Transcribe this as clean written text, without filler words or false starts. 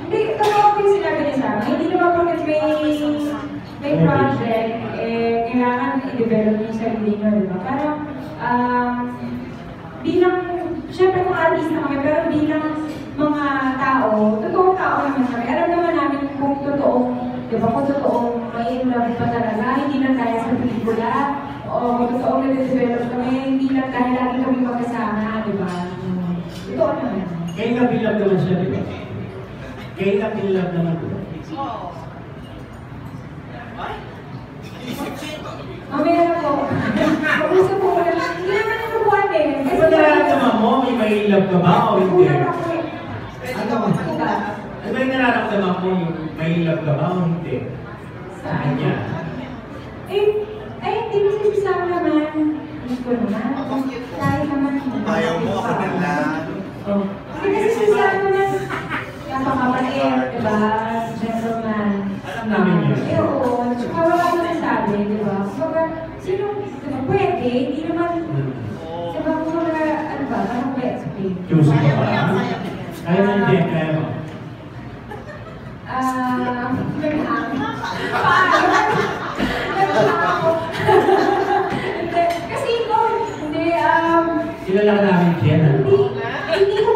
Hindi, totoo ko yung sinabi niya sa akin. Hindi naman pagkat may project, kailangan i-develop yung sarili nyo, di ba? Parang, bilang, syempre kung artist na kami, pero bilang mga tao, totoong tao naman kami. Alam naman namin kung totoong, di ba, kung totoong may love pa talaga, hindi lang dahil sa pelikula, o kung totoong nag-develop kami, hindi lang dahil lagi kami magkasama, di ba? Totoo naman. Kaya nabilab naman siya, di ba? Kaya nabilab naman ko. Mamaya na po. Mag-usap po ko na lang. Hindi naman yung buwan eh. Di ba nararamdaman mo? May mahilap ka ba o hindi? Ano ba? Di ba yung nararamdaman mo? Mahilap ka ba o hindi? Sa kanya? Hindi mo sisama naman. Gusto naman. Kahit naman. Ayaw mo ako na lang. Kasi sisama naman. Kapakapatid, diba? Gentleman. Alam namin yun. Oo. Tsaka wala ko nasasabi, diba? Kumbaga, sino, diba, pwede, hindi naman, diba, kumbaga, ano ba, parang ko explain. Choosy ka ba? Kaya na hindi, kaya mo. Paano ako? Kasi ikaw, hindi, Kilala ka namin, Jen, ano? hindi ko,